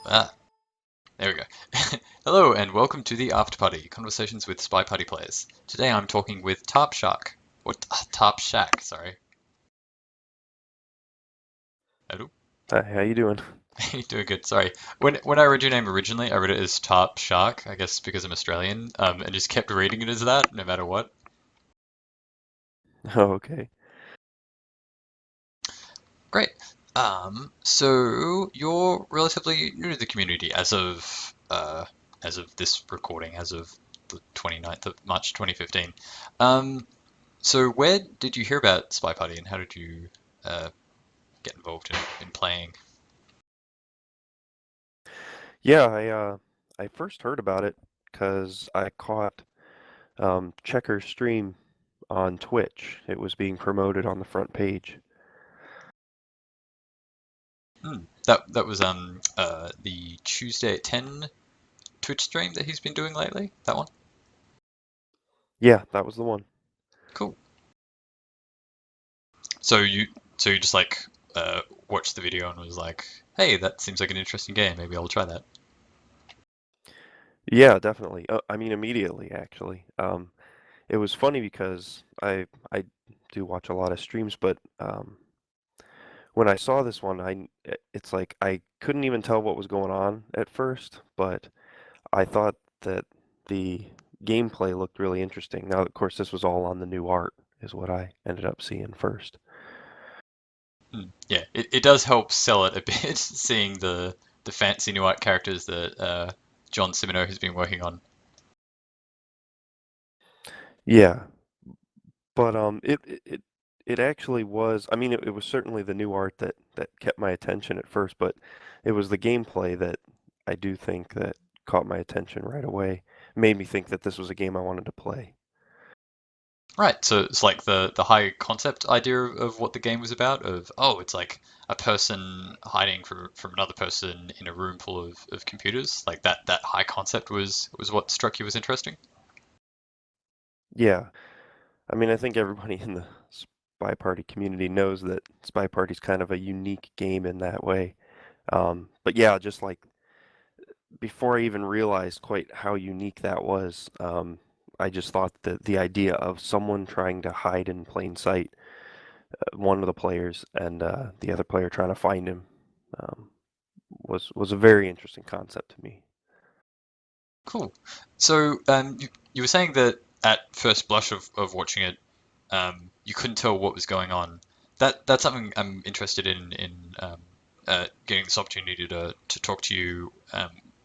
Ah, there we go. Hello and welcome to the AfterParty, conversations with SpyParty players. Today I'm talking with tarpshack. What? Tarpshack, sorry. Hello? Hi, how you doing? You're doing good, sorry. When I read your name originally, I read it as tarpshack, I guess because I'm Australian, and just kept reading it as that, no matter what. Oh, okay. Great. So you're relatively new to the community as of this recording, as of the 29th of March 2015. Um, So where did you hear about Spy Party and how did you uh, get involved in playing? Yeah, I first heard about it because I caught Checker's stream on Twitch. It was being promoted on the front page. That was the Tuesday at 10 Twitch stream that he's been doing lately. That one? Yeah, that was the one. Cool. So you just like watched the video and was like, hey, that seems like an interesting game. Maybe I'll try that. Yeah, definitely. I mean, immediately actually. It was funny because I do watch a lot of streams, but when I saw this one, it's like I couldn't even tell what was going on at first, but I thought that the gameplay looked really interesting. Now, of course, this was all on the new art, is what I ended up seeing first. Yeah, it does help sell it a bit, seeing the fancy new art characters that John Cimino has been working on. Yeah, but it actually was. I mean, it was certainly the new art that kept my attention at first, but it was the gameplay that I do think that caught my attention right away. Made me think that this was a game I wanted to play. Right, so it's like the high concept idea of what the game was about, of oh, it's like a person hiding from another person in a room full of computers. Like that high concept was what struck you as interesting. Yeah, I mean, I think everybody in the Spy Party community knows that Spy Party's kind of a unique game in that way. But yeah, just like before I even realized quite how unique that was, I just thought that the idea of someone trying to hide in plain sight, one of the players and the other player trying to find him, um, was a very interesting concept to me. Cool. So you were saying that at first blush of watching it, you couldn't tell what was going on. That's something I'm interested in getting this opportunity to talk to you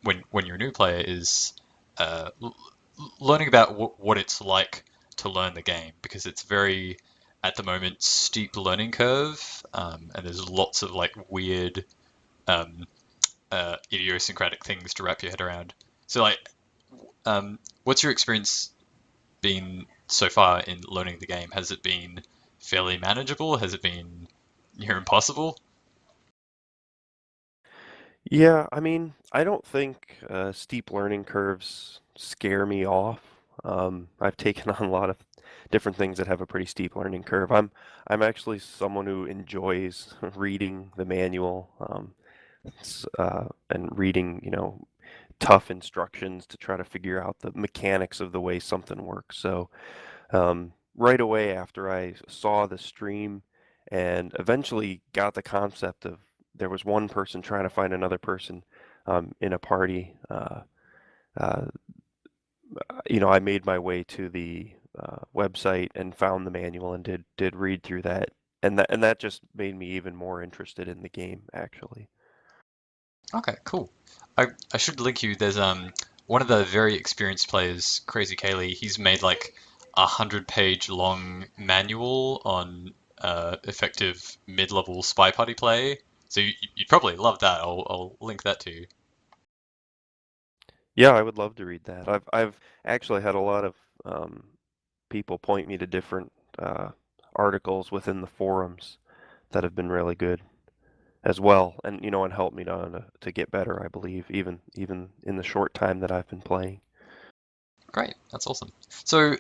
when you're a new player is uh, l- learning about what it's like to learn the game because it's very at the moment steep learning curve and there's lots of like weird um, idiosyncratic things to wrap your head around. So like, what's your experience been so far in learning the game? Has it been fairly manageable? Has it been near impossible? Yeah, I mean, I don't think steep learning curves scare me off. I've taken on a lot of different things that have a pretty steep learning curve. I'm actually someone who enjoys reading the manual, and reading, tough instructions to try to figure out the mechanics of the way something works. So, right away after I saw the stream and eventually got the concept of there was one person trying to find another person in a party, uh, I made my way to the website and found the manual and did read through that, and that just made me even more interested in the game, actually. Okay, cool. I should link you. There's one of the very experienced players, Crazy Kaylee. He's made like 100-page long manual on effective mid-level spy party play. So you'd probably love that. I'll link that to you. Yeah, I would love to read that. I've actually had a lot of um, people point me to different uh, articles within the forums that have been really good as well, and and help me to get better. I believe even in the short time that I've been playing. Great, that's awesome. So,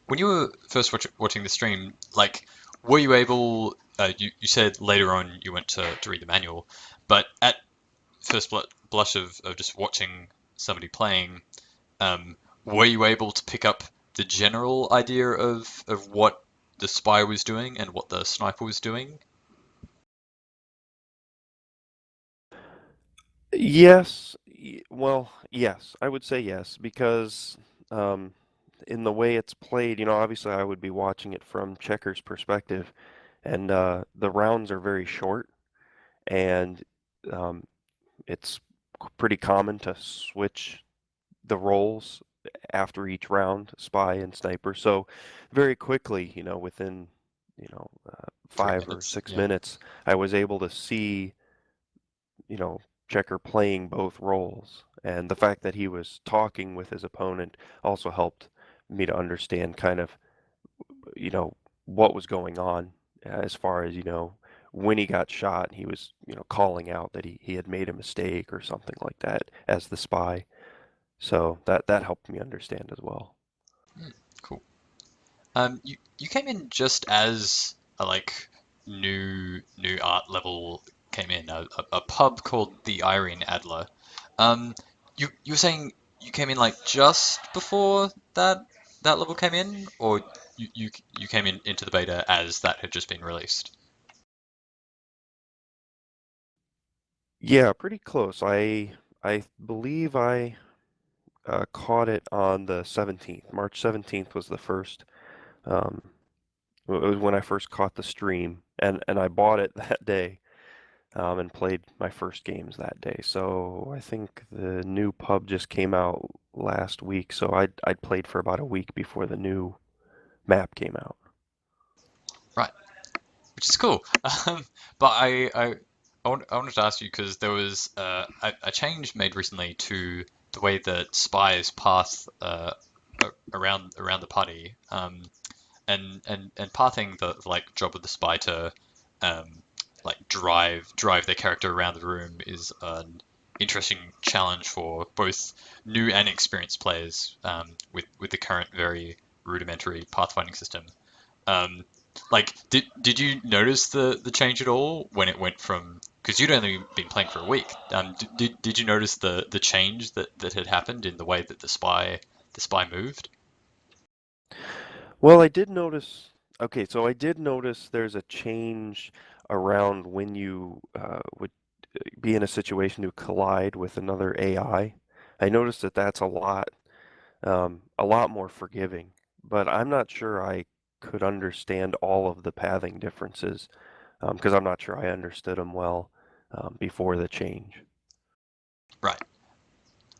when you were first watching the stream, like, were you able? You said later on you went to read the manual, but at first blush of just watching somebody playing, were you able to pick up the general idea of what the spy was doing and what the sniper was doing? Yes, well, yes, I would say yes, because um, in the way it's played, obviously I would be watching it from Checker's perspective, and the rounds are very short, and um, it's pretty common to switch the roles after each round, spy and sniper. So very quickly, within, 5 or 3 minutes, 6 yeah. minutes, I was able to see, you know, Checker playing both roles. And the fact that he was talking with his opponent also helped me to understand kind of, you know, what was going on as far as, when he got shot, he was, calling out that he had made a mistake or something like that as the spy. So that helped me understand as well. Mm, cool. You came in just as a like new art level came in, a pub called the Irene Adler. Um, you were saying you came in like just before that level came in, or you came in into the beta as that had just been released? Yeah, pretty close. I believe I caught it on the 17th. March 17th was the first. Um, it was when I first caught the stream, and I bought it that day, and played my first games that day. So I think the new pub just came out last week, so I'd played for about a week before the new map came out. Right, which is cool. But I wanted to ask you because there was a change made recently to the way that spies pass around the party, and pathing the like job of the spy to like drive their character around the room is an interesting challenge for both new and experienced players with the current very rudimentary pathfinding system. Um, like, did you notice the change at all when it went from because you'd only been playing for a week? Did you notice the change that had happened in the way that the spy moved? Well, I did notice. Okay, so I did notice there's a change around when you would be in a situation to collide with another AI. I noticed that that's a lot more forgiving, but I'm not sure I could understand all of the pathing differences because I'm not sure I understood them well before the change. Right.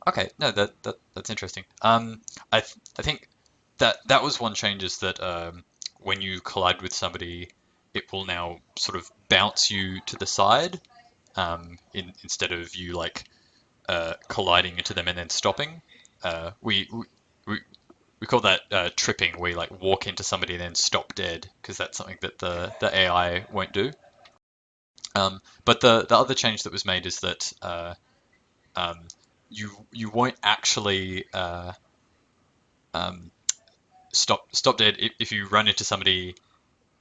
Okay. No, that's interesting. I think that was one change is that when you collide with somebody, it will now sort of bounce you to the side instead of you like colliding into them and then stopping. We we call that tripping, where you like walk into somebody and then stop dead, because that's something that the AI won't do. But the other change that was made is that um, you won't actually um, stop dead if you run into somebody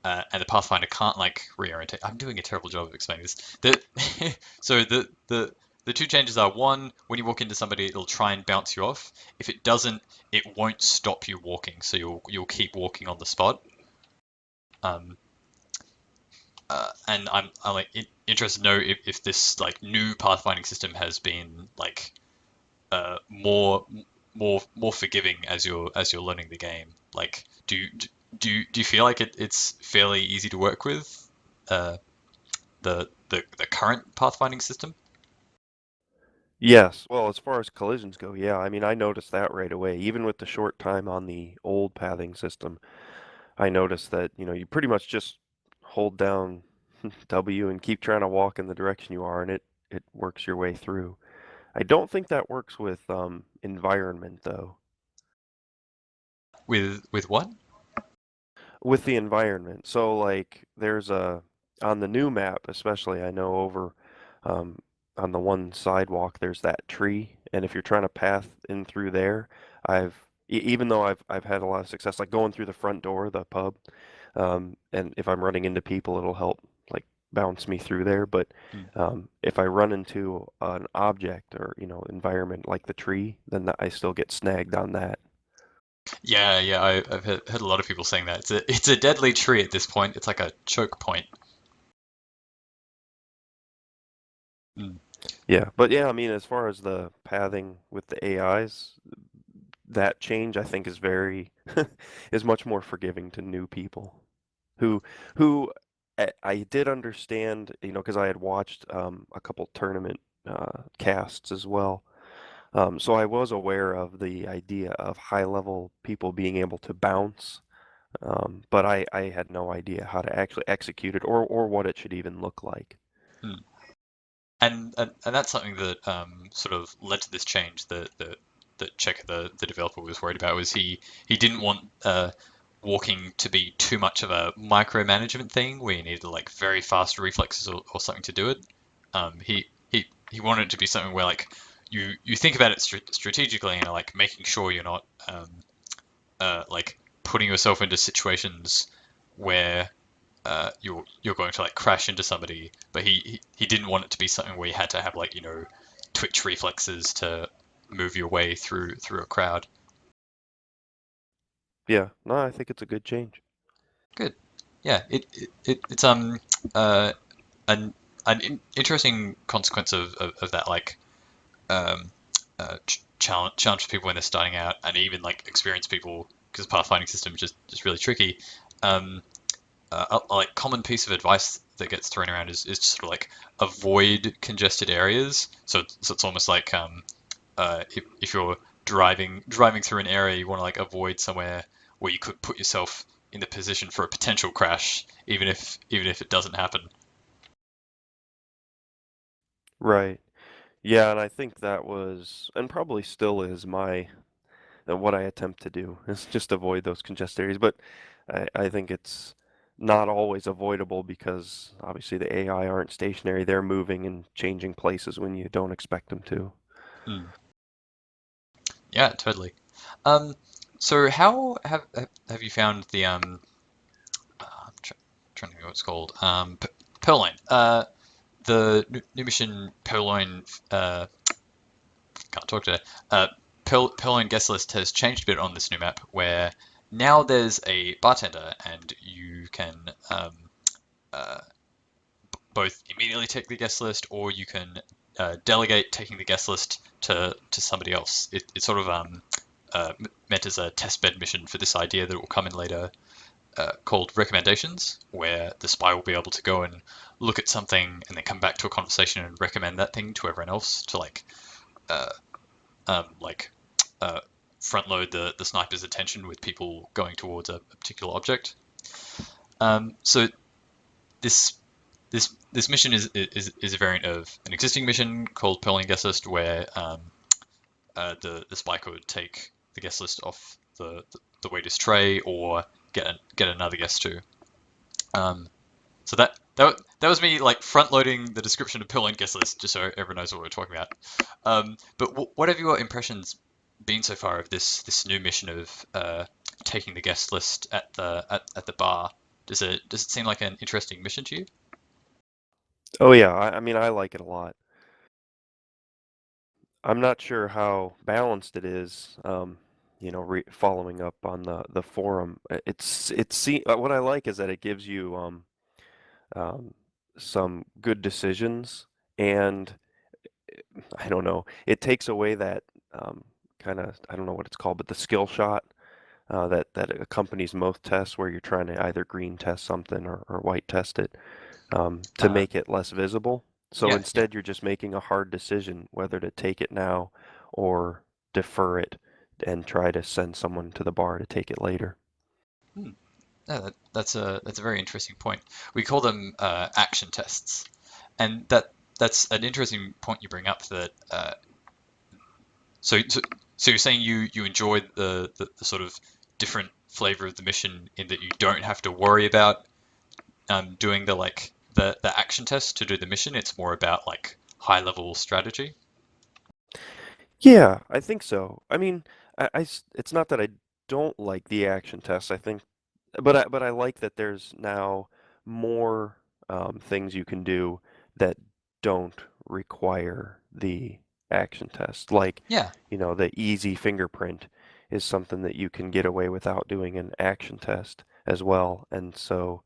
and the Pathfinder can't like reorientate. I'm doing a terrible job of explaining this. So the two changes are one, when you walk into somebody, it'll try and bounce you off. If it doesn't, it won't stop you walking, so you'll keep walking on the spot. Um, and I'm like interested to know if this like new pathfinding system has been like more forgiving as you're learning the game. Like, do you feel like it's fairly easy to work with the current pathfinding system? Yes, well, as far as collisions go, yeah, I mean, I noticed that right away. Even with the short time on the old pathing system, I noticed that, you pretty much just hold down W and keep trying to walk in the direction you are, and it works your way through. I don't think that works with environment though. With what? With the environment. So like there's a on the new map especially I know over um, on the one sidewalk there's that tree and if you're trying to path in through there even though I've had a lot of success like going through the front door of the pub and if I'm running into people it'll help like bounce me through there. But Mm. if I run into an object or environment like the tree, then I still get snagged on that. Yeah, yeah, I've heard a lot of people saying that. It's a deadly tree at this point. It's like a choke point. Mm. Yeah, but yeah, I mean, as far as the pathing with the AIs, that change I think is very is much more forgiving to new people who who I did understand, because I had watched a couple tournament casts as well. So I was aware of the idea of high level people being able to bounce, but I had no idea how to actually execute it or what it should even look like. Mm. And that's something that sort of led to this change that Checker, the developer, was worried about. Was he didn't want walking to be too much of a micromanagement thing where you needed like very fast reflexes or something to do it. He wanted it to be something where like you think about it strategically and like making sure you're not like putting yourself into situations where you're going to like crash into somebody, but he didn't want it to be something where you had to have like twitch reflexes to move your way through a crowd. Yeah, no, I think it's a good change. Good. Yeah, it's uh an interesting consequence of that like um challenge for people when they're starting out and even like experienced people because the pathfinding system is just really tricky. Um, a like common piece of advice that gets thrown around is just sort of like avoid congested areas. So it's almost like if you're driving through an area, you want to like avoid somewhere where you could put yourself in the position for a potential crash, even if it doesn't happen. Right. Yeah, and I think that was, and probably still is, my what I attempt to do is just avoid those congested areas. But I think it's not always avoidable because obviously the AI aren't stationary. They're moving and changing places when you don't expect them to. Mm. Yeah, totally. Um, so how have you found the I'm trying to think what it's called Purloin the new mission Purloin can't talk today. Purloin guest list has changed a bit on this new map, where now there's a bartender, and you can uh, both immediately take the guest list, or you can delegate taking the guest list to somebody else. It's sort of meant as a testbed mission for this idea that will come in later, called recommendations, where the spy will be able to go and look at something and then come back to a conversation and recommend that thing to everyone else to uh, like uh, front load the sniper's attention with people going towards a particular object. So this this mission is a variant of an existing mission called Pearling Guest List, where the spy could take the guest list off the waiter's tray or get another guest to. Um, so that was me like front loading the description of Pearling Guest List just so everyone knows what we're talking about. But what have your impressions been so far of this new mission of taking the guest list at the bar? Does it seem like an interesting mission to you? Oh yeah, I mean I like it a lot. I'm not sure how balanced it is. Following up on the forum, what I like is that it gives you um, some good decisions, and I don't know, it takes away that kind of, I don't know what it's called, but the skill shot that accompanies most tests, where you're trying to either green test something or white test it, to Uh, make it less visible. So yeah, yeah. instead, you're just making a hard decision whether to take it now or defer it and try to send someone to the bar to take it later. Hmm. Yeah, that's a very interesting point. We call them action tests, and that's an interesting point you bring up. That so, so so you're saying you enjoy the sort of different flavor of the mission in that you don't have to worry about doing the action test to do the mission. It's more about like high level strategy. Yeah, I think so. I mean, it's not that I don't like the action tests. I think, but I like that there's now more. things you can do that don't require the action test. Like, Yeah. the easy fingerprint is something that you can get away without doing an action test as well. And so,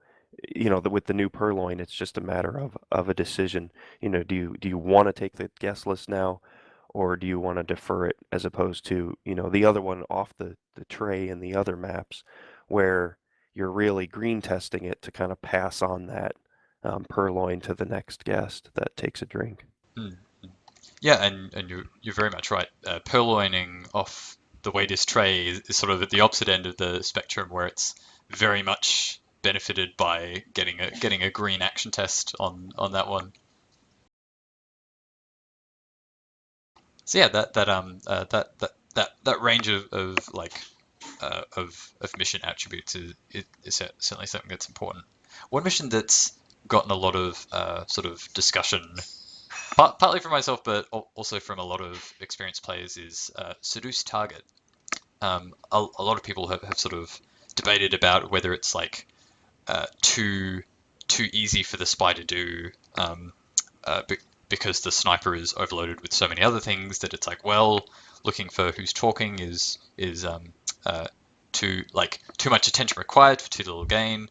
with the new purloin, it's just a matter of a decision. Do you want to take the guest list now, or do you want to defer it as opposed to, the other one off the tray in the other maps where you're really green testing it to kind of pass on that purloin to the next guest that takes a drink. Mm. Yeah, and you're very much right. Purloining off the waiters tray is sort of at the opposite end of the spectrum, where it's very much benefited by getting a green action test on that one. So yeah, that range of like of mission attributes is certainly something that's important. One mission that's gotten a lot of sort of discussion, partly from myself, but also from a lot of experienced players, is seduce target. A lot of people have sort of debated about whether it's like too easy for the spy to do, uh, be, because the sniper is overloaded with so many other things that it's like, well, looking for who's talking is uh, too much attention required for too little gain.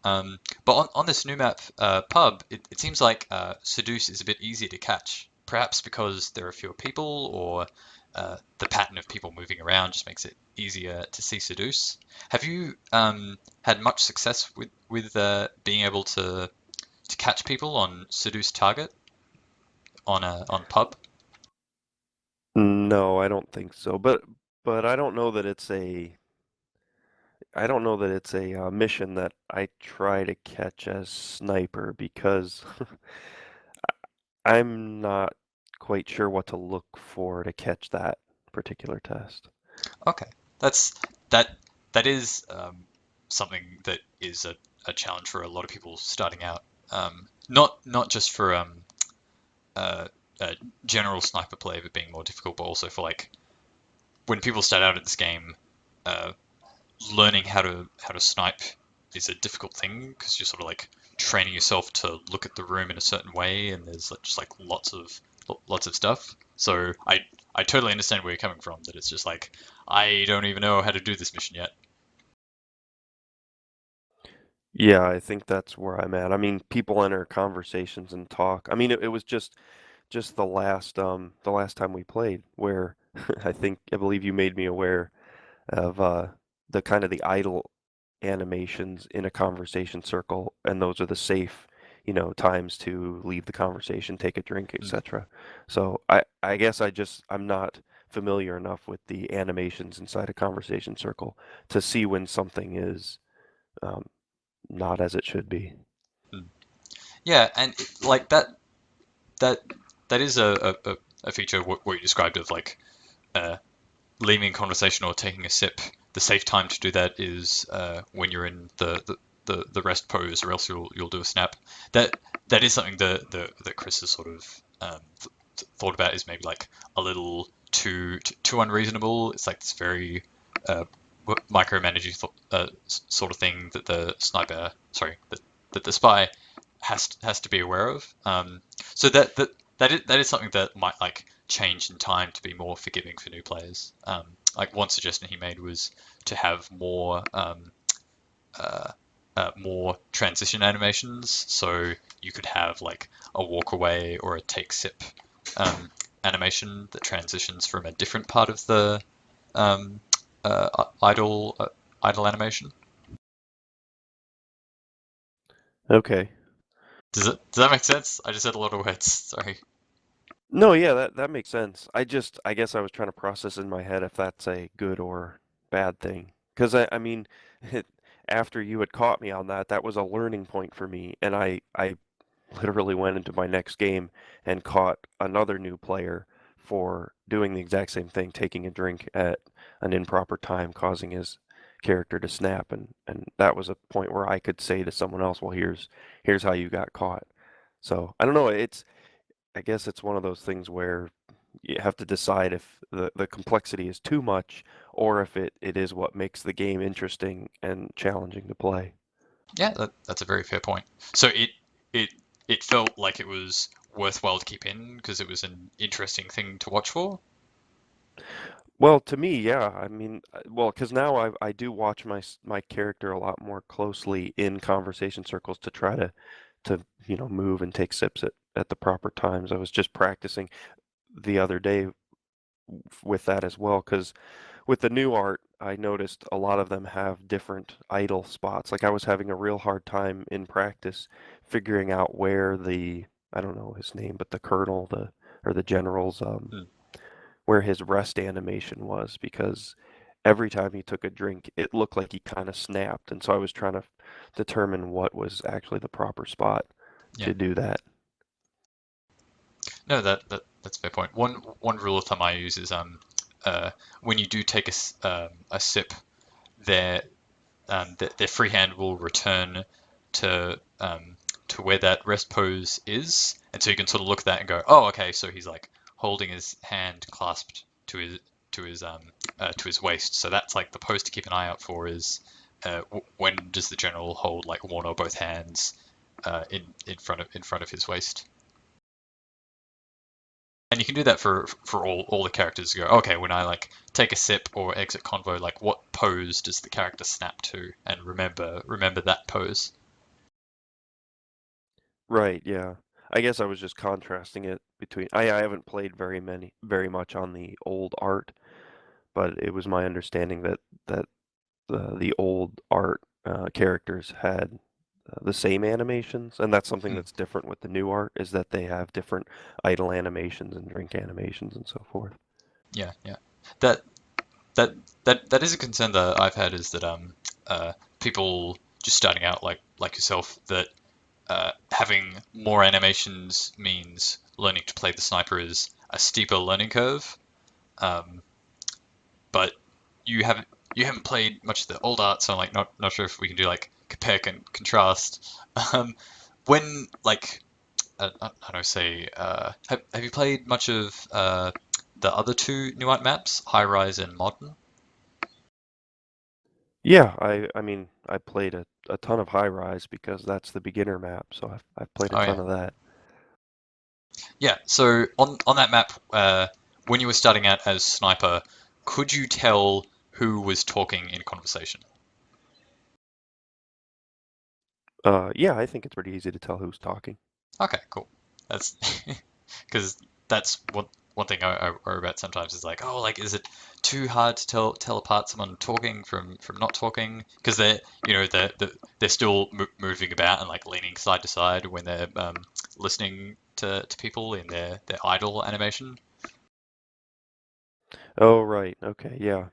But on this new map, pub, it seems like seduce is a bit easier to catch. Perhaps because there are fewer people, or the pattern of people moving around just makes it easier to see seduce. Have you had much success with being able to catch people on seduce target on pub? No, I don't think so. But I don't know that it's a mission that I try to catch as sniper because I'm not quite sure what to look for to catch that particular test. Okay, that's that that is something that is a challenge for a lot of people starting out. Not just for uh, general sniper play but being more difficult, but also for like when people start out at this game, uh, learning how to snipe is a difficult thing because you're sort of like training yourself to look at the room in a certain way, and there's like, just like lots of stuff. So I totally understand where you're coming from. That it's just like I don't even know how to do this mission yet. Yeah, I think that's where I'm at. I mean, people enter conversations and talk. I mean, it was just the last time we played where I believe you made me aware of the kind of the idle animations in a conversation circle, and those are the safe, times to leave the conversation, take a drink, Mm, etc. So I guess I'm not familiar enough with the animations inside a conversation circle to see when something is um, not as it should be. mm. Yeah, and like that that is a feature of what you described of like uh, leaving conversation or taking a sip. The safe time to do that is when you're in the rest pose, or else you'll do a snap. That that is something that Chris has sort of thought about, is maybe like a little too unreasonable. It's like this very uh, micromanaging sort of thing that the sniper, sorry, that the spy has to be aware of. So that is something that might like change in time to be more forgiving for new players. Like one suggestion he made was to have uh, more transition animations, so you could have like a walk away or a take sip um, animation that transitions from a different part of the um, idle animation. Okay. Does that make sense? I just said a lot of words. Sorry. No, yeah, that makes sense. I guess I was trying to process in my head if that's a good or bad thing. Because I mean, after you had caught me on that, that was a learning point for me, and I literally went into my next game and caught another new player for doing the exact same thing, taking a drink at an improper time, causing his character to snap, and that was a point where I could say to someone else, "Well, here's how you got caught." So I don't know. I guess it's one of those things where you have to decide if the complexity is too much or if it is what makes the game interesting and challenging to play. Yeah, that's a very fair point. So it it felt like it was worthwhile to keep in because it was an interesting thing to watch for. Well, to me, yeah. I mean, well, because now I do watch my character a lot more closely in conversation circles to try to move and take sips at the proper times. I was just practicing the other day with that as well, because with the new art, I noticed a lot of them have different idle spots. Like I was having a real hard time in practice figuring out where I don't know his name, but the colonel, or the general's Hmm. where his rest animation was, because every time he took a drink, it looked like he kind of snapped, and so I was trying to determine what was actually the proper spot Yeah. to do that. No, that's a fair point. One rule of thumb I use is when you do take a sip, their their free hand will return to to where that rest pose is, and so you can sort of look at that and go, oh, okay, so he's like holding his hand clasped to his waist. So that's like the pose to keep an eye out for is when does the general hold like one or both hands in front of his waist. And you can do that for all the characters. You go, okay, when I like take a sip or exit convo, like what pose does the character snap to, and remember that pose. Right, yeah. I guess I was just contrasting it between I haven't played very much on the old art, but it was my understanding that the old art characters had the same animations, and that's something Hmm. that's different with the new art, is that they have different idle animations and drink animations and so forth. Yeah, yeah. That that that is a concern that I've had is that people just starting out like yourself that having more animations means learning to play the sniper is a steeper learning curve. Um, but you haven't you haven't played much of the old art, so I'm like not sure if we can do like compare and contrast. Um, when like I don't know, say have you played much of the other two new art maps, High Rise and Modern? Yeah, I mean I played a ton of High Rise because that's the beginner map, so I've played a Oh ton yeah, of that. yeah. So on that map, when you were starting out as sniper, could you tell who was talking in conversation? Yeah, I think it's pretty easy to tell who's talking. Okay, cool. That's because that's one thing I worry about sometimes is like, oh, like is it too hard to tell apart someone talking from not talking? Because they're still moving about and like leaning side to side when they're listening to people in their idle animation. Oh, right. Okay, yeah.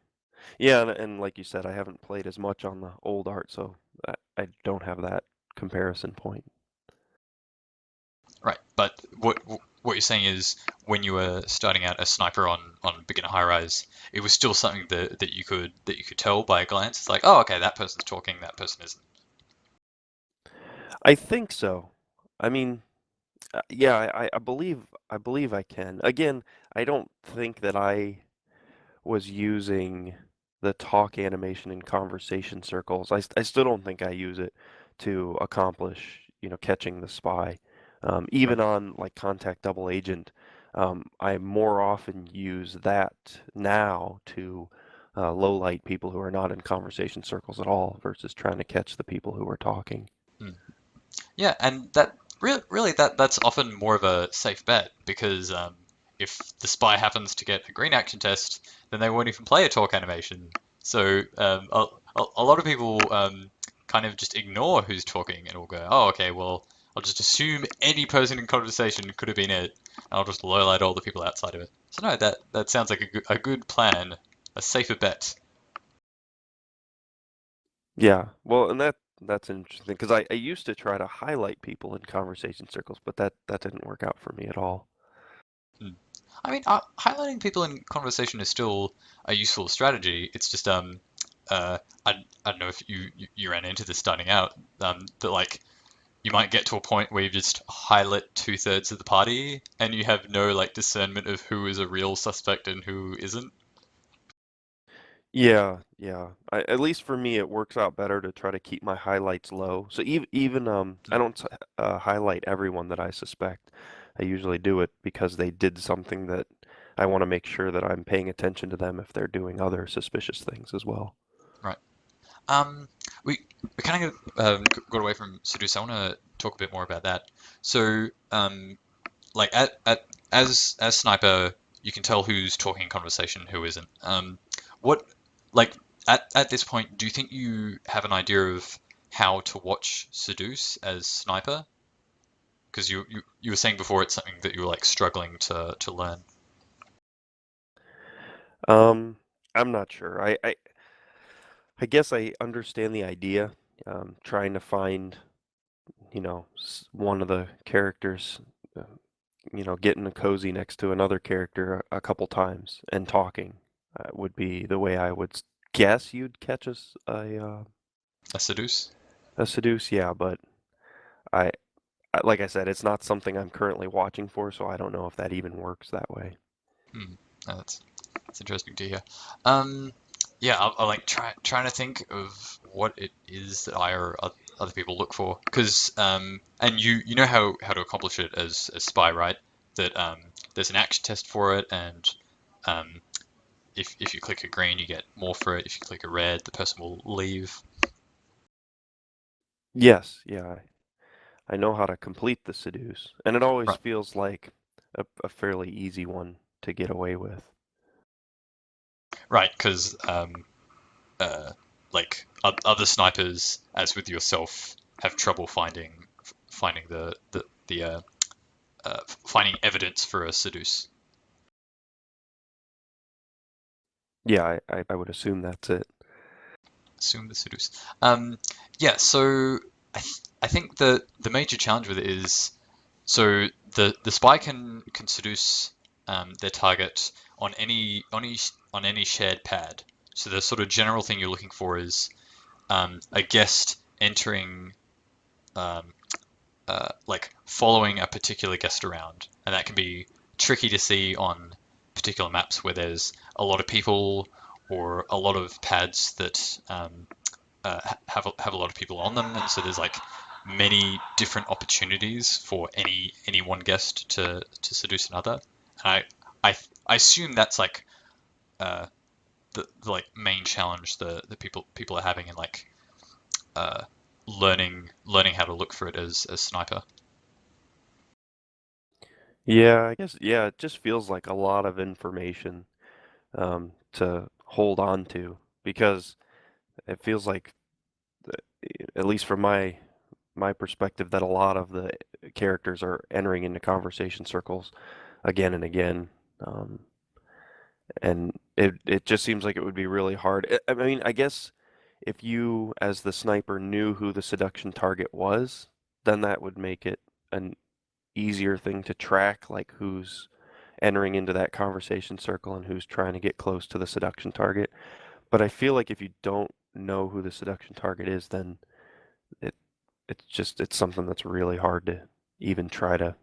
Yeah, and like you said, I haven't played as much on the old art, so I don't have that comparison point. Right, but what you're saying is when you were starting out as sniper on beginner high rise, it was still something that you could tell by a glance. It's like, oh, okay, that person's talking, that person isn't. I think so. I mean, yeah, I believe I can. Again, I don't think that I was using the talk animation in conversation circles. I still don't think I use it to accomplish, catching the spy. Right. Even on like Contact Double Agent, I more often use that now to low light people who are not in conversation circles at all versus trying to catch the people who are talking. Hmm. Yeah, and that really that's often more of a safe bet because if the spy happens to get a green action test, then they won't even play a talk animation. So a lot of people kind of just ignore who's talking and will go, oh, okay, well, I'll just assume any person in conversation could have been it. And I'll just lowlight all the people outside of it. So no, that sounds like a good plan, a safer bet. Yeah, well, and that's interesting because I used to try to highlight people in conversation circles, but that didn't work out for me at all. Hmm. I mean, highlighting people in conversation is still a useful strategy. It's just I don't know if you ran into this starting out that like you might get to a point where you just highlight two-thirds of the party and you have no like discernment of who is a real suspect and who isn't. Yeah, yeah. At least for me, it works out better to try to keep my highlights low. So even I Mm, don't highlight everyone that I suspect. I usually do it because they did something that I want to make sure that I'm paying attention to them if they're doing other suspicious things as well. right. Um, we kind of got away from Seduce. I want to talk a bit more about that. So, like at as sniper, you can tell who's talking in conversation, who isn't. What like at this point, do you think you have an idea of how to watch Seduce as sniper? Because you were saying before it's something that you were like struggling to learn. Um, I'm not sure. I guess I understand the idea. Trying to find, one of the characters, uh, getting cozy next to another character a couple times and talking would be the way I would guess you'd catch A Seduce? a seduce. Yeah, but I, like I said, it's not something I'm currently watching for, so I don't know if that even works that way. Hmm. No, that's interesting to hear. Um, yeah, I like trying to think of what it is that I or other people look for, because and you know how to accomplish it as spy, right? That there's an action test for it, and um, if you click a green, you get more for it. If you click a red, the person will leave. Yes, yeah, I know how to complete the seduce, and it always Right, feels like a fairly easy one to get away with. right, because uh, like other snipers, as with yourself, have trouble finding finding evidence for a seduce. Yeah, I would assume that's it. Assume the seduce. Yeah, so I think the major challenge with it is so the spy can seduce their target on any shared pad. So the sort of general thing you're looking for is a guest entering um, like following a particular guest around, and that can be tricky to see on particular maps where there's a lot of people or a lot of pads that have a lot of people on them, and so there's like many different opportunities for any one guest to seduce another. And I assume that's like the like main challenge the people are having in like uh, learning how to look for it as sniper. Yeah, I guess, yeah, it just feels like a lot of information to hold on to because it feels like, at least from my perspective, that a lot of the characters are entering into conversation circles again and again, um, and it just seems like it would be really hard. I mean, I guess if you, as the sniper, knew who the seduction target was, then that would make it an easier thing to track, like who's entering into that conversation circle and who's trying to get close to the seduction target. But I feel like if you don't know who the seduction target is, then it it's something that's really hard to even try to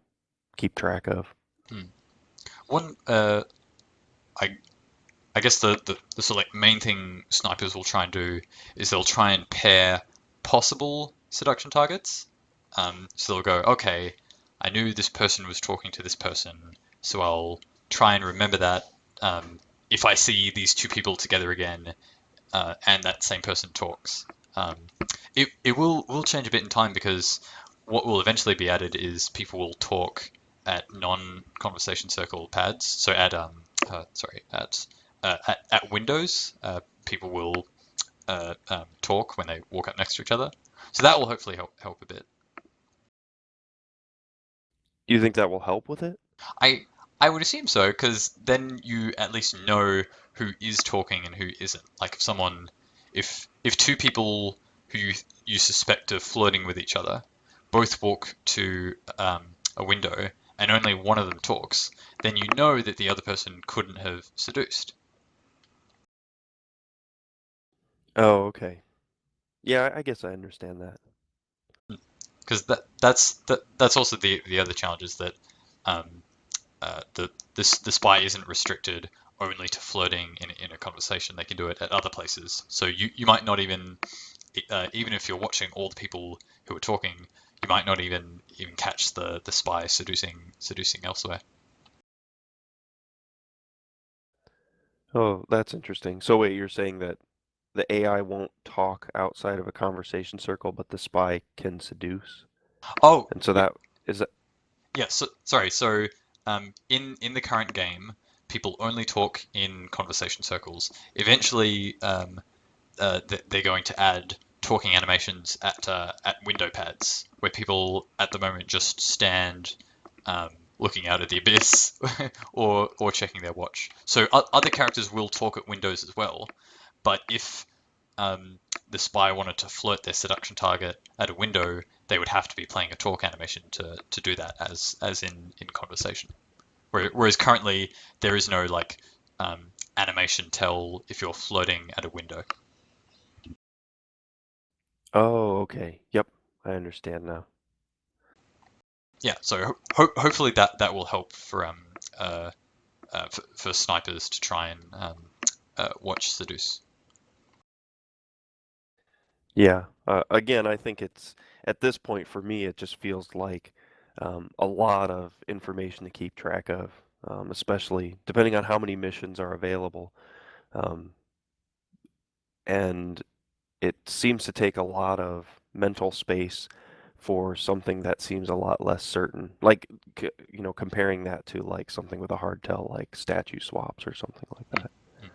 keep track of. Hmm. One I I guess the sort of like main thing snipers will try and do is they'll try and pair possible seduction targets. So they'll go, okay, I knew this person was talking to this person, so I'll try and remember that if I see these two people together again and that same person talks. Um, it will change a bit in time because what will eventually be added is people will talk at non-conversation circle pads. So at sorry at windows, people will talk when they walk up next to each other. So that will hopefully help a bit. Do you think that will help with it? I I would assume so because then you at least know who is talking and who isn't. Like if someone, if two people who you suspect are flirting with each other, both walk to a window and only one of them talks, then you know that the other person couldn't have seduced. Oh, okay. Yeah, I guess I understand that. Because that's also the other challenge is that um, the spy isn't restricted only to flirting in a conversation. They can do it at other places. So you might not even even if you're watching all the people who are talking, you might not even catch the spy seducing elsewhere. Oh, that's interesting. So wait, you're saying that the AI won't talk outside of a conversation circle, but the spy can seduce? Oh, And so that is that. yeah. So, sorry. So in the current game, people only talk in conversation circles. Eventually, they're going to add talking animations at window pads, where people at the moment just stand looking out at the abyss or checking their watch. So other characters will talk at windows as well, but if um, the spy wanted to flirt their seduction target at a window, they would have to be playing a talk animation to do that as in conversation. Whereas currently there is no like animation tell if you're flirting at a window. Oh, okay. Yep, I understand now. Yeah, so hopefully that will help for snipers to try and watch seduce. Yeah. Again, I think it's at this point for me, it just feels like a lot of information to keep track of, especially depending on how many missions are available. Um, and it seems to take a lot of mental space for something that seems a lot less certain. Like, comparing that to like something with a hard tell, like statue swaps or something like Mm, that. mm.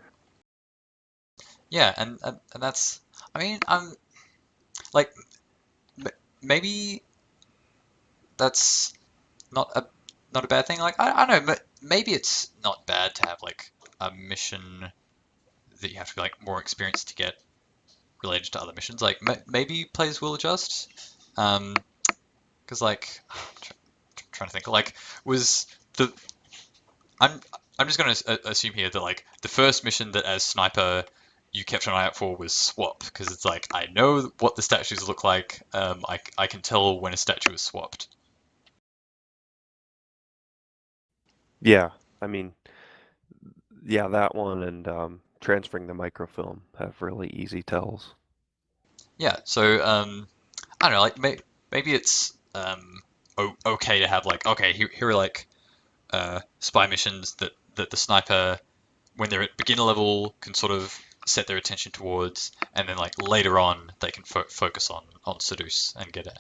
Yeah, and that's I mean like m maybe that's not a bad thing. Like I don't know, maybe it's not bad to have like a mission that you have to be like more experienced to get related to other missions. Like maybe players will adjust. Um, because like trying to think like was the I'm I'm just going to assume here that like the first mission that as sniper you kept an eye out for was swap because it's like I know what the statues look like. I can tell when a statue is swapped. Yeah, I mean, yeah, that one and transferring the microfilm have really easy tells. Yeah, so I don't know, like maybe it's okay to have like okay here are like spy missions that the sniper when they're at beginner level can sort of set their attention towards, and then like later on they can focus on seduce and get it.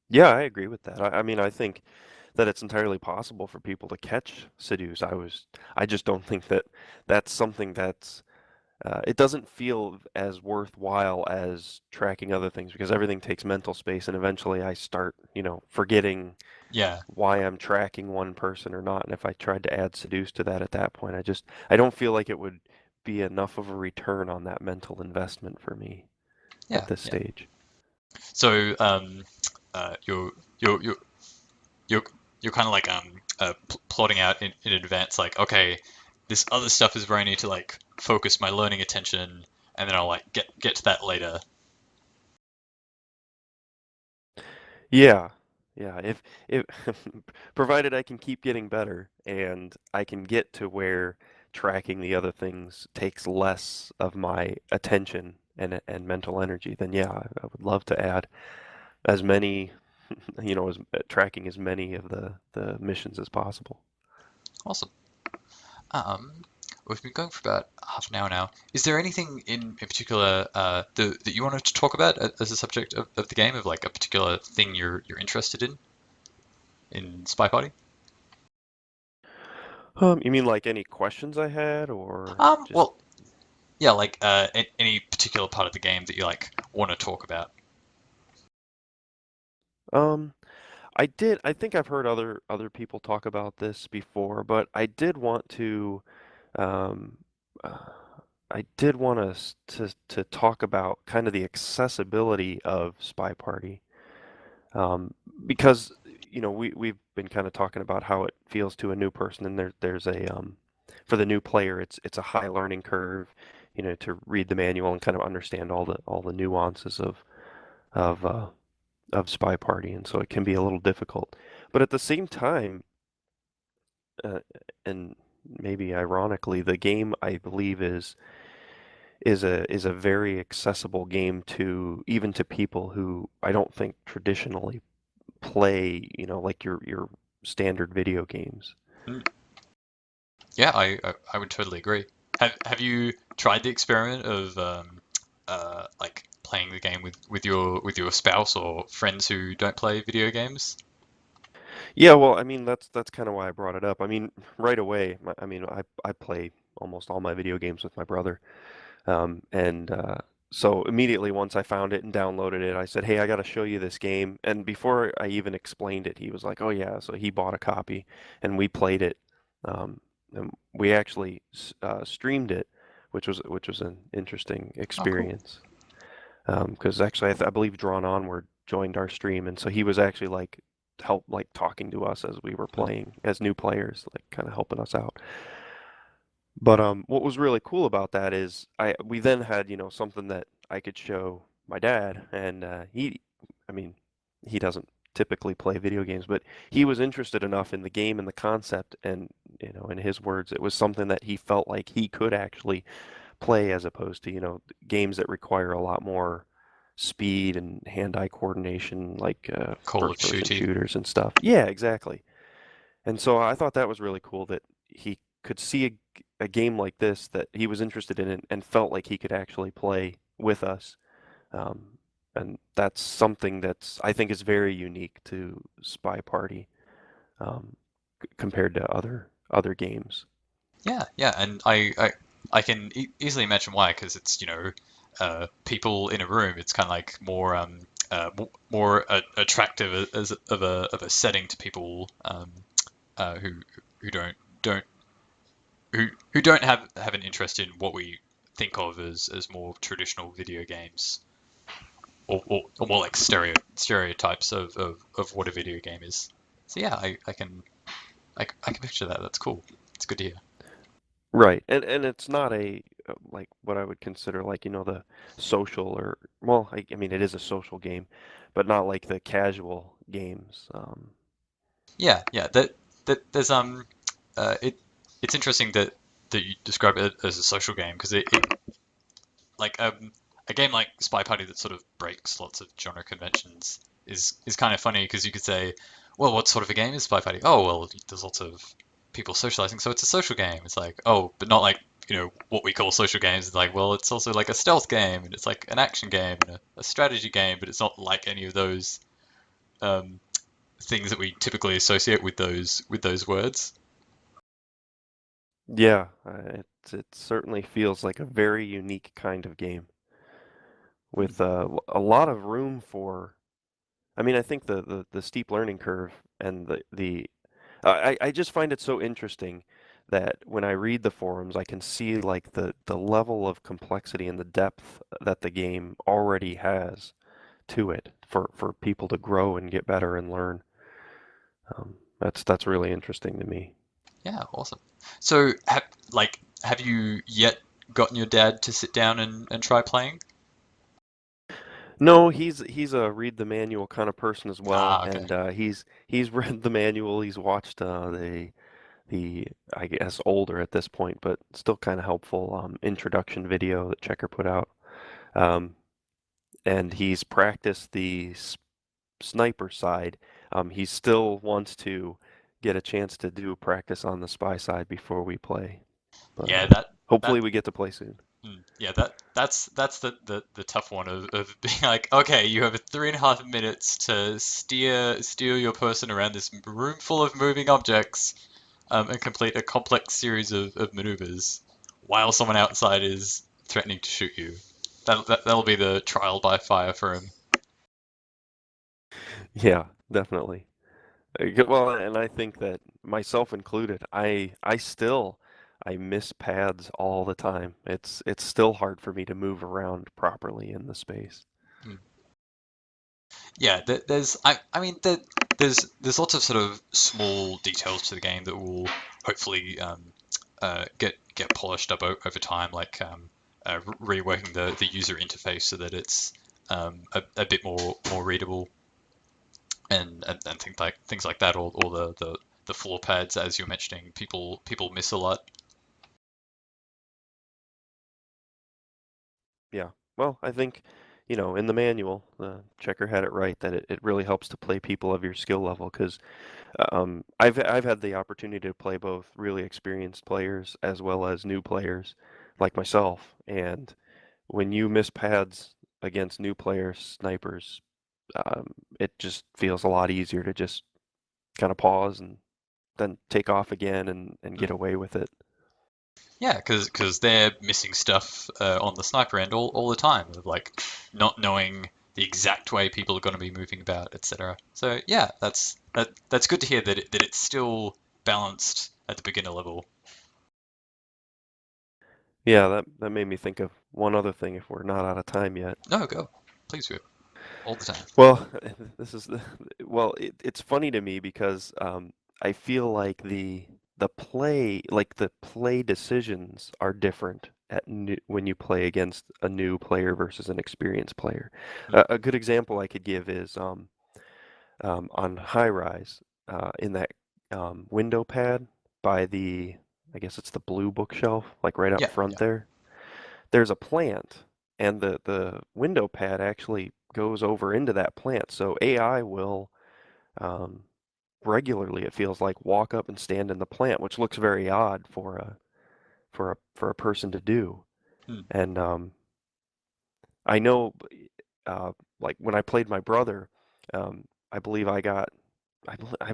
Yeah, I agree with that. I mean, I think that it's entirely possible for people to catch seduce. I just don't think that that's something that's it doesn't feel as worthwhile as tracking other things because everything takes mental space, and eventually I start, forgetting Yeah, why I'm tracking one person or not. And if I tried to add seduce to that at that point, I don't feel like it would be enough of a return on that mental investment for me at yeah, this yeah. stage. So uh, you're you're you're you're you're kind of like plotting out in advance, like okay, this other stuff is where I need to like focus my learning attention, and then I'll like get to that later. Yeah, yeah. If provided I can keep getting better and I can get to where tracking the other things takes less of my attention and mental energy, then yeah, I would love to add as many, as tracking as many of the missions as possible. Awesome. Um, we've been going for about half an hour now. Is there anything in particular that you wanted to talk about as a subject of the game, of like a particular thing you're interested in Spy Party? You mean like any questions I had or just Well, yeah, like any particular part of the game that you like want to talk about. um I think I've heard other people talk about this before, but um uh, I did want us to talk about kind of the accessibility of Spy Party, um, because we've been kind of talking about how it feels to a new person, and there's a for the new player, it's a high learning curve, to read the manual and kind of understand all the nuances of uh, of Spy Party, and so it can be a little difficult. But at the same time, uh, and maybe ironically, the game I believe is a very accessible game to even to people who I don't think traditionally play, like your standard video games. Mm. Yeah, I would totally agree. Have you tried the experiment of like playing the game with your spouse or friends who don't play video games? Yeah, well, I mean that's kind of why I brought it up. I mean, right away, I mean, I play almost all my video games with my brother. And so immediately once I found it and downloaded it, I said, "Hey, I got to show you this game." And before I even explained it, he was like, "Oh yeah." So he bought a copy, and we played it. And we actually streamed it, which was an interesting Oh, cool. experience. Because actually, I believe Drawn Onward joined our stream, and so he was actually like help like talking to us as we were Mm. playing as new players, like kind of helping us out. But what was really cool about that is we then had, something that I could show my dad, and I mean, he doesn't typically play video games, but he was interested enough in the game and the concept, and in his words, it was something that he felt like he could actually play as opposed to, games that require a lot more speed and hand-eye coordination, like Call of first-person Duty. shooters and stuff. Yeah, exactly. And so I thought that was really cool that he could see a game like this that he was interested in and felt like he could actually play with us. Um, and that's something that's I think is very unique to Spy Party compared to other games. Yeah, yeah, and I can easily imagine why, because it's, people in a room. It's kind of like more more attractive as of a setting to people who who don't who don't have an interest in what we think of as more traditional video games, or more like stereotypes of what a video game is. So yeah, I can picture that. That's cool. It's good to hear. Right. And it's not a like what I would consider like, the social or well, I mean it is a social game, but not like the casual games. Yeah, yeah. That there's it it's interesting that you describe it as a social game, because it like a game like Spy Party that sort of breaks lots of genre conventions is kind of funny, because you could say, well, what sort of a game is Spy Party? Oh, well, there's lots of people socializing, so it's a social game. It's like, oh, but not like, what we call social games. It's like, well, it's also like a stealth game, and it's like an action game and a strategy game, but it's not like any of those um, things that we typically associate with those words. Yeah, it certainly feels like a very unique kind of game Hmm. with a lot of room for. I mean, I think the steep learning curve and the I just find it so interesting that when I read the forums, I can see like the level of complexity and the depth that the game already has to it for people to grow and get better and learn. That's really interesting to me. Yeah, awesome. So, have you yet gotten your dad to sit down and try playing? No, he's a read the manual kind of person as well, Ah, okay. and he's read the manual. He's watched the I guess older at this point, but still kind of helpful introduction video that Checker put out, um, and he's practiced the sniper side. He still wants to get a chance to do practice on the spy side before we play, but Yeah, that hopefully we get to play soon. yeah, that's the tough one of being like, okay, you have 3.5 minutes to steer your person around this room full of moving objects, and complete a complex series of maneuvers while someone outside is threatening to shoot you. That'll be the trial by fire for him. Yeah, definitely. Well, and I think that myself included, I miss pads all the time. It's still hard for me to move around properly in the space. Hmm. Yeah, I mean, there's lots of sort of small details to the game that will hopefully get polished up over time, like reworking the user interface so that it's a bit more readable, and things like that, or the the floor pads, as you're mentioning, people miss a lot. Yeah. Well, I think, in the manual, the checker had it right that it really helps to play people of your skill level because I've had the opportunity to play both really experienced players as well as new players like myself, and when you miss pads against new players, snipers, it just feels a lot easier to just kind of pause and then take off again and get Mm. away with it. Yeah, because they're missing stuff on the sniper end all the time, of like not knowing the exact way people are going to be moving about, etc. So yeah, that's good to hear that that it's still balanced at the beginner level. Yeah, that made me think of one other thing if we're not out of time yet. No, go, please do, all the time. Well, this is it's funny to me because I feel like the play decisions are different when you play against a new player versus an experienced player. Mm. A good example I could give is on high rise in that window pad by I guess it's the blue bookshelf, like right up Yeah, front yeah. there. There's a plant, and the window pad actually goes over into that plant. So AI will um, regularly, it feels like, walk up and stand in the plant, which looks very odd for a person to do. Mm. And I know, uh, like when I played my brother, I believe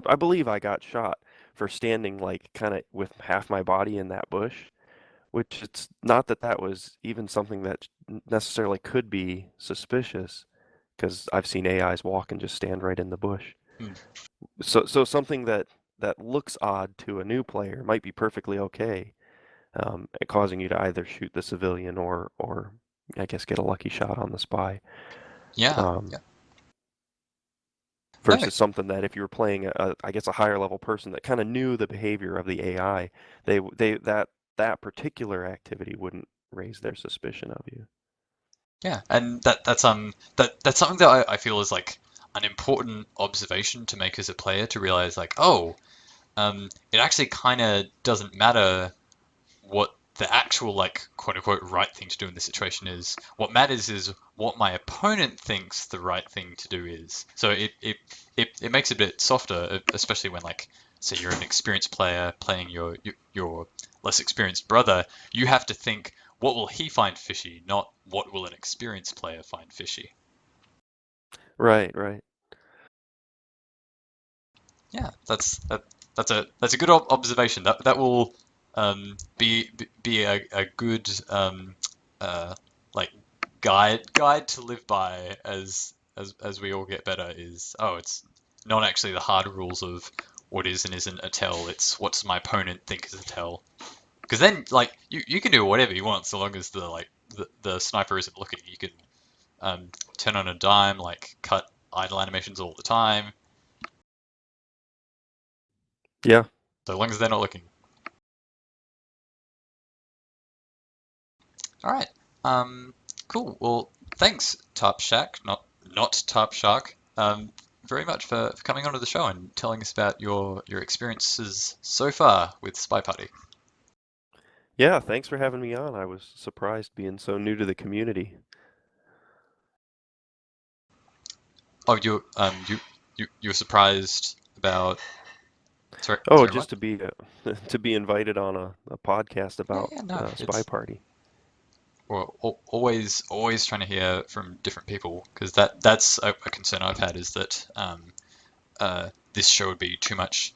I believe I got shot for standing like kind of with half my body in that bush, which it's not that that was even something that necessarily could be suspicious, because I've seen AIs walk and just stand right in the bush. Mm. So something that looks odd to a new player might be perfectly okay, causing you to either shoot the civilian or I guess get a lucky shot on the spy. Yeah, Um, yeah. No, versus something that if you were playing I guess a higher level person that kind of knew the behavior of the AI, that particular activity wouldn't raise their suspicion of you. yeah, and that's something that I feel is like an important observation to make as a player to realize like, oh, it actually kind of doesn't matter what the actual like quote unquote right thing to do in this situation is. What matters is what my opponent thinks the right thing to do is. So it makes it a bit softer, especially when like say you're an experienced player playing your less experienced brother. You have to think what will he find fishy, not what will an experienced player find fishy. Right, right. Yeah, that's a good observation. That will be a good uh, like guide to live by as we all get better. Is oh, it's not actually the hard rules of what is and isn't a tell. It's what's my opponent think is a tell. Because then like you can do whatever you want so long as the sniper isn't looking. You can turn on a dime, like cut idle animations all the time, Yeah. so long as they're not looking. All right. Um, cool. Well, thanks, tarpshack, not tarpshark, very much for coming onto the show and telling us about your experiences so far with SpyParty. Yeah, thanks for having me on. I was surprised being so new to the community. Oh, you were surprised about. Oh, Sorry, just what? to be to be invited on a podcast Yeah, about yeah, no, Spy it's Party. always trying to hear from different people because that's a concern I've had is that this show would be too much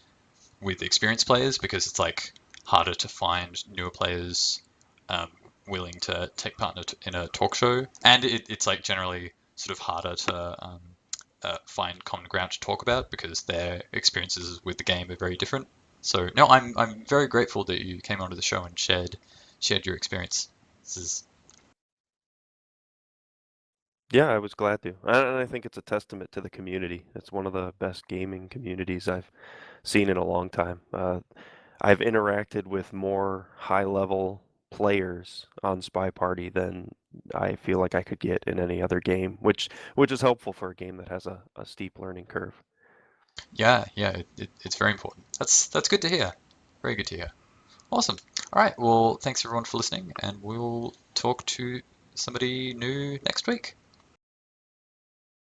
with experienced players because it's like harder to find newer players um, willing to take part in a talk show, and it's like generally sort of harder to find common ground to talk about because their experiences with the game are very different. So no, I'm very grateful that you came onto the show and shared your experience. This is Yeah, I was glad to. And I think it's a testament to the community. It's one of the best gaming communities I've seen in a long time. I've interacted with more high-level players on Spy Party than I feel like I could get in any other game, which is helpful for a game that has a steep learning curve. Yeah, yeah, it's very important. That's good to hear. Very good to hear. Awesome. All right. Well, thanks everyone for listening, and we'll talk to somebody new next week.